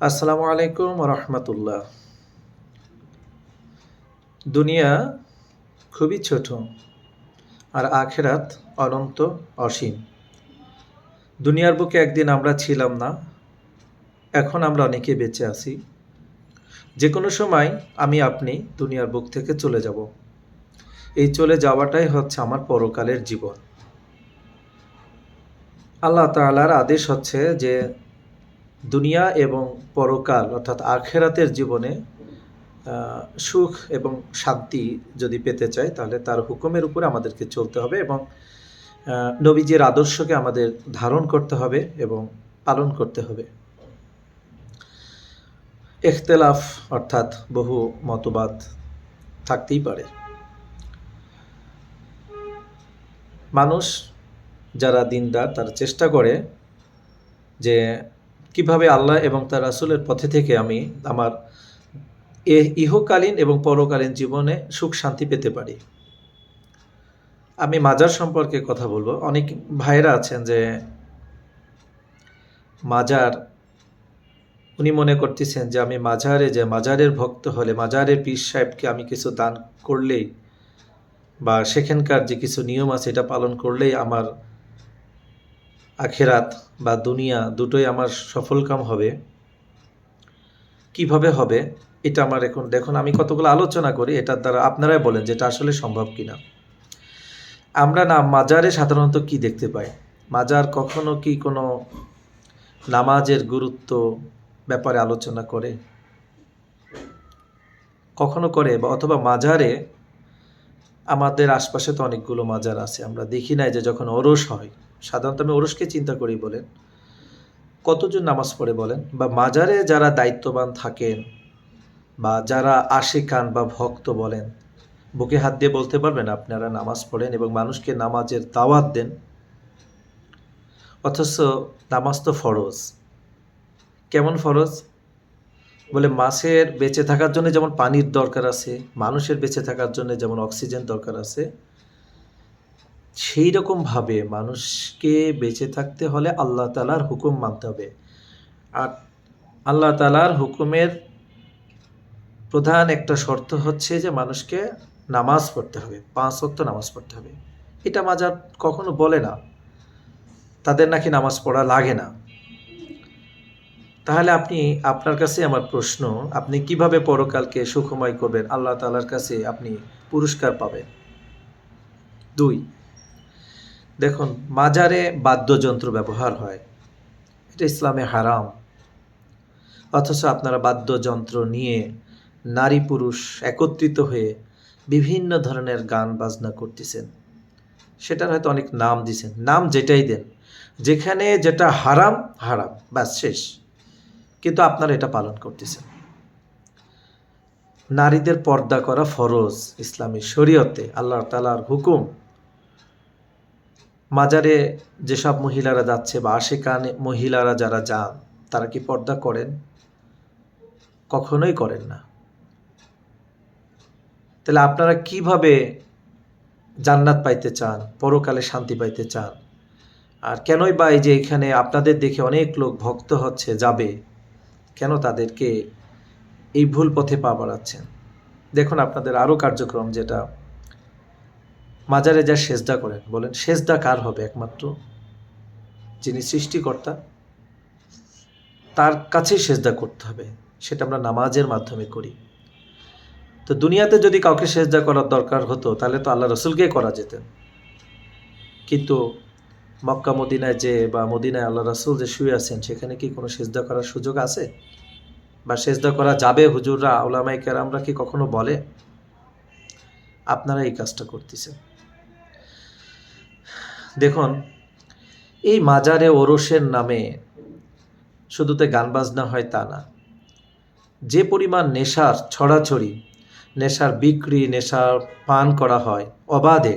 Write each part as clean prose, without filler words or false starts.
আসসালামু আলাইকুম রহমতুল্লাহ। দুনিয়া খুবই ছোট আর আখেরাত অনন্ত অসীম। দুনিয়ার বুকে একদিন আমরা ছিলাম না, এখন আমরা অনেকে বেঁচে আছি। যে কোনো সময় আমি আপনি দুনিয়ার বুক থেকে চলে যাব। এই চলে যাওয়াটাই হচ্ছে আমার পরকালের জীবন। আল্লাহ তাআলার আদেশ হচ্ছে যে দুনিয়া এবং পরকাল অর্থাৎ আখেরাতের জীবনে সুখ এবং শান্তি যদি পেতে চাই তাহলে তার হুকুমের উপরে আমাদেরকে চলতে হবে এবং নবীজির আদর্শকে আমাদের ধারণ করতে হবে এবং পালন করতে হবে। ইখতিলাফ অর্থাৎ বহু মতবাদ থাকতেই পারে। মানুষ যারা দিনদার তারা চেষ্টা করে যে কিভাবে আল্লাহ এবং তার রাসূলের পথে থেকে আমি আমার ইহকালীন এবং পরকালীন জীবনে সুখ শান্তি পেতে পারি। আমি মাজার সম্পর্কে কথা বলবো। অনেক ভাইয়েরা আছেন যে মাজার, উনি মনে করতেছেন যে আমি মাজারের ভক্ত হলে, মাজারের পীর সাহেবকে আমি কিছু দান করলেই বা সেখানকার যে কিছু নিয়ম আছে এটা পালন করলেই আমার আখেরাত বা দুনিয়া দুটোই আমার সফলকাম হবে। কিভাবে হবে এটা আমার এখন দেখুন, আমি কতগুলো আলোচনা করি, এটার দ্বারা আপনারাই বলেন যে এটা আসলে সম্ভব কিনা। আমরা মাজারে সাধারণত কি দেখতে পাই? মাজার কখনো কি কোনো নামাজের গুরুত্ব ব্যাপারে আলোচনা করে? কখনো করে? বা অথবা মাজারে, আমাদের আশপাশে তো অনেকগুলো মাজার আছে, আমরা দেখি নাই যে যখন ওরস হয়, সাধারণত আমি ওরসকে চিন্তা করি বলেন, কতজন নামাজ পড়ে বলেন? বা মাজারে যারা দায়িত্ববান থাকেন বা যারা আশিকান বা ভক্ত বলেন, বুকে হাত দিয়ে বলতে পারবেন আপনারা নামাজ পড়েন এবং মানুষকে নামাজের দাওয়াত দেন? অথচ নামাজ তো ফরজ। কেমন ফরজ? বলে মাছের বেঁচে থাকার জন্য যেমন পানির দরকার আছে, মানুষের বেঁচে থাকার জন্য যেমন অক্সিজেন দরকার আছে, সেই রকমভাবে মানুষকে বেঁচে থাকতে হলে আল্লাহ তাআলার হুকুম মানতে হবে। আর আল্লাহ তাআলার হুকুমের প্রধান একটা শর্ত হচ্ছে যে মানুষকে নামাজ পড়তে হবে, 5 ওয়াক্ত নামাজ পড়তে হবে। এটা মাজার কখনো বলে না, তাদের নাকি নামাজ পড়া লাগে না। তাহলে আপনার কাছে আমার প্রশ্ন, আপনি কিভাবে পরকালকে সুখময় করবেন? আল্লাহ তাআলার কাছে আপনি পুরস্কার পাবেন। 2, দেখুন, মাজারে বাদ্যযন্ত্র ব্যবহার হয়, এটা ইসলামে হারাম। অথচ আপনারা বাদ্যযন্ত্র নিয়ে নারী পুরুষ একত্রিত হয়ে বিভিন্ন ধরনের গান বাজনা করতেছেন। সেটার হয়তো অনেক নাম দিছেন, নাম যেটাই দেন, যেখানে যেটা হারাম হারাম, ব্যাস শেষ। কিন্তু আপনারা এটা পালন করতেছেন। নারীদের পর্দা করা ফরজ ইসলামী শরীয়তে, আল্লাহ তাআলার হুকুম। মাজারে যেসব মহিলারা যাচ্ছে বা আশিকান মহিলারা যারা যান, তারা কি পর্দা করেন? কখনোই করেন না। তাহলে আপনারা কিভাবে জান্নাত পাইতে চান, পরকালে শান্তি পাইতে চান? আর কেনই বা এই যে এখানে আপনাদের দেখে অনেক লোক ভক্ত হচ্ছে, যাবে, কেন তাদেরকে এই ভুল পথে পা বাড়াচ্ছেন? দেখুন আপনাদের আরও কার্যক্রম, যেটা মাজারে যা সেজদা করেন, বলেন সেজদা কার হবে? একমাত্র যিনি সৃষ্টিকর্তা, তার কাছেই সেজদা করতে হবে। সেটা আমরা নামাজের মাধ্যমে করি। তো দুনিয়াতে যদি কাউকে সেজদা করার দরকার হতো তাহলে তো আল্লাহ রসুলকেই করা যেতেন। কিন্তু মক্কা মদিনায় বা মদিনায় আল্লাহ রসুল যে শুয়ে আছেন, সেখানে কি কোনো সেজদা করার সুযোগ আছে? বা সেজদা করা যাবে? হুজুররা, উলামায়ে কেরামরা কি কখনো বলে? আপনারা এই কাজটা করতেছেন। দেখুন, এই মাজারে ওরসের নামে শুধুতে গান বাজনা হয় তা না, যে পরিমাণ নেশার ছড়াছড়ি, নেশার বিক্রি, নেশার পান করা হয় অবাধে,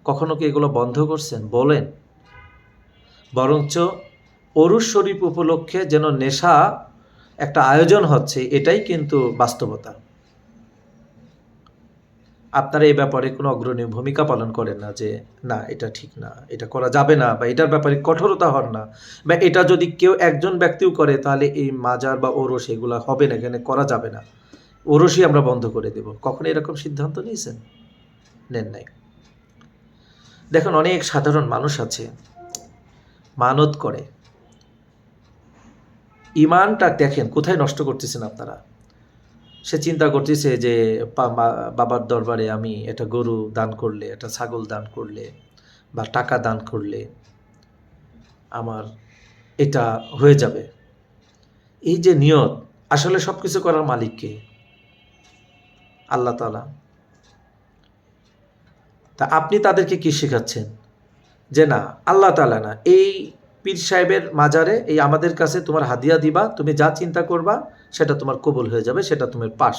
কখনো কি এগুলো বন্ধ করছেন? বলেন। বরঞ্চ ওরস শরীফ উপলক্ষে যেন নেশা একটা আয়োজন হচ্ছে, এটাই কিন্তু বাস্তবতা। আপনারা এই ব্যাপারে কোনো অগ্রণী ভূমিকা পালন করেন না, যে না এটা ঠিক না, এটা করা যাবে না, বা এটার ব্যাপারে কঠোরতা হন না, বা এটা যদি কেউ একজন ব্যক্তিও করে তাহলে এই মাজার বা ওরস এগুলো হবে না, এখানে করা যাবে না, ওরসই আমরা বন্ধ করে দেব। কখনো এরকম সিদ্ধান্ত নিয়েছেন? নেন নাই। দেখুন, অনেক সাধারণ মানুষ আছে মানত করে, ইমানটা দেখেন কোথায় নষ্ট করতেছেন আপনারা। সে চিন্তা করতেছে যে বাবার দরবারে আমি একটা গরু দান করলে, একটা ছাগল দান করলে, বা টাকা দান করলে আমার এটা হয়ে যাবে। এই যে নিয়ত, আসলে সব কিছু করার মালিক কে? আল্লাহ তাআলা। তা আপনি তাদেরকে কি শেখাচ্ছেন? যে না, আল্লাহ তাআলা না, এই পীর সাহেবের মাজারে এই আমাদের কাছে তোমার হাদিয়া দিবা, তুমি যা চিন্তা করবা সেটা তোমার কবুল হয়ে যাবে, সেটা তোমার পাস।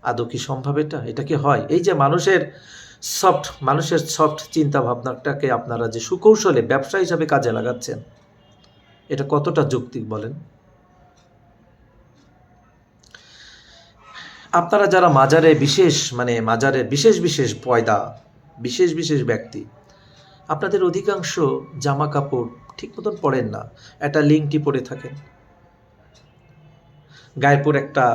আদৌ কি সম্ভব এটা? এটা কি হয়? এই যে মানুষের সফট চিন্তা ভাবনাটাকে আপনারা যে সুকৌশলে ব্যবসা হিসাবে কাজে লাগাচ্ছেন, এটা কতটা যৌক্তিক বলেন? আপনারা যারা মাজারের বিশেষ বিশেষ পয়দা, বিশেষ বিশেষ ব্যক্তি, আপনাদের অধিকাংশ জামা কাপড় ঠিক মতন পরেন না, একটা লিংটি পরে থাকেন, গায়ের পর একটা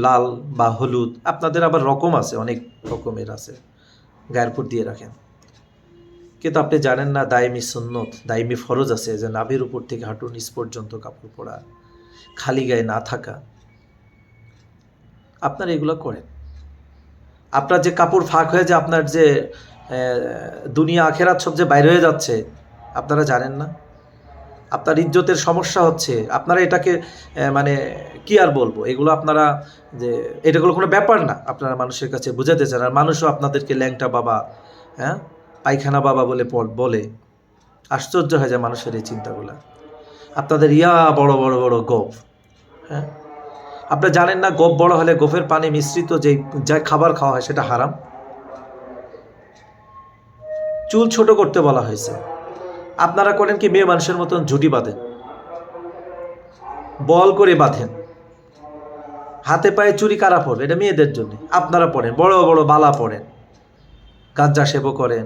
লাল বা হলুদ, আপনাদের আবার রকম আছে, অনেক রকমের আছে, গায়ের পর দিয়ে রাখেন। কিন্তু আপনি জানেন না দায়মি সুন্নত, দায়মি ফরজ আছে যে নাভির উপর থেকে হাঁটুর নিচ পর্যন্ত কাপড় পরা, খালি গায়ে না থাকা। আপনারা এগুলো করেন। আপনার যে কাপড় ফাঁক হয়ে যে আপনার যে দুনিয়া আখেরাত সব যে বাইরে হয়ে যাচ্ছে, আপনারা জানেন না? আপনার ইজ্জতের সমস্যা হচ্ছে, আপনারা এটাকে মানে কি আর বলবো, এগুলো আপনারা যে এটাগুলো কোনো ব্যাপার না, আপনারা মানুষের কাছে বুঝাতে চান। আর মানুষও আপনাদেরকে ল্যাংটা বাবা, হ্যাঁ, পায়খানা বাবা বলে। আশ্চর্য হয়ে যায় মানুষের এই চিন্তাগুলো। আপনাদের বড় বড় বড় গোঁফ, হ্যাঁ, আপনি জানেন না গোঁফ বড় হলে গোঁফের পানি মিশ্রিত যা খাবার খাওয়া হয় সেটা হারাম। চুল ছোট করতে বলা হয়েছে, আপনারা করেন কি মেয়ে মানুষের মতন ঝুঁটি বাঁধেন, বল করে বাঁধেন। হাতে পায়ে চুরি কারা পড়বে? এটা মেয়েদের জন্য। আপনারা পড়েন, বড় বড় বালা পড়েন, গাঁজা সেবও করেন,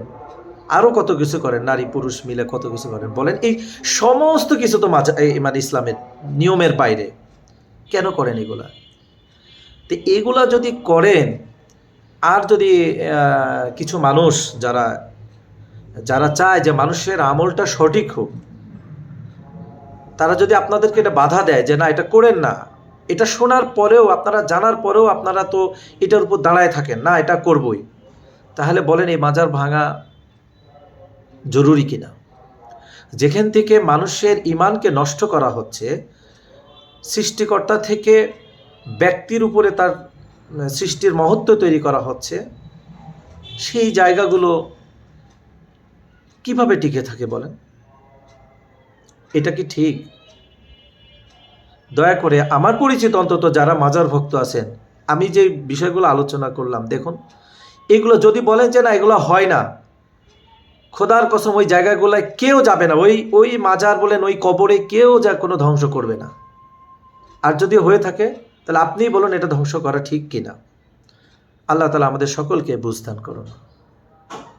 আরও কত কিছু করেন, নারী পুরুষ মিলে কত কিছু করেন। বলেন এই সমস্ত কিছু তো মানে ইসলামের নিয়মের বাইরে, কেন করেন এগুলা? তো এগুলা যদি করেন, আর যদি কিছু মানুষ যারা চায় যে মানুষের আমলটা সঠিক হোক, তারা যদি আপনাদেরকে এটা বাধা দেয় যে না এটা করেন না, এটা শোনার পরেও, আপনারা জানার পরেও আপনারা তো এটার উপর দাঁড়ায় থাকেন, না এটা করবই, তাহলে বলেন এই মাজার ভাঙা জরুরি কিনা? যেখান থেকে মানুষের ইমানকে নষ্ট করা হচ্ছে, সৃষ্টিকর্তা থেকে ব্যক্তির উপরে তার সৃষ্টির মহত্ব তৈরি করা হচ্ছে, সেই জায়গাগুলো কিভাবে টিকে থাকে বলেন? এটা কি ঠিক? দয়া করে আমার পরিচিত অন্তত যারা মাজার ভক্ত আছেন, আমি যে বিষয়গুলো আলোচনা করলাম, দেখুন এগুলো যদি বলেন যে না এগুলো হয় না, খোদার কসম ওই জায়গাগুলোয় কেউ যাবে না, ওই মাজার বলেন, ওই কবরে কেউ যা কোনো ধ্বংস করবে না। আর যদি হয়ে থাকে তাহলে আপনিই বলুন এটা ধ্বংস করা ঠিক কিনা। আল্লাহ তাআলা আমাদের সকলকে বুঝদান করুন।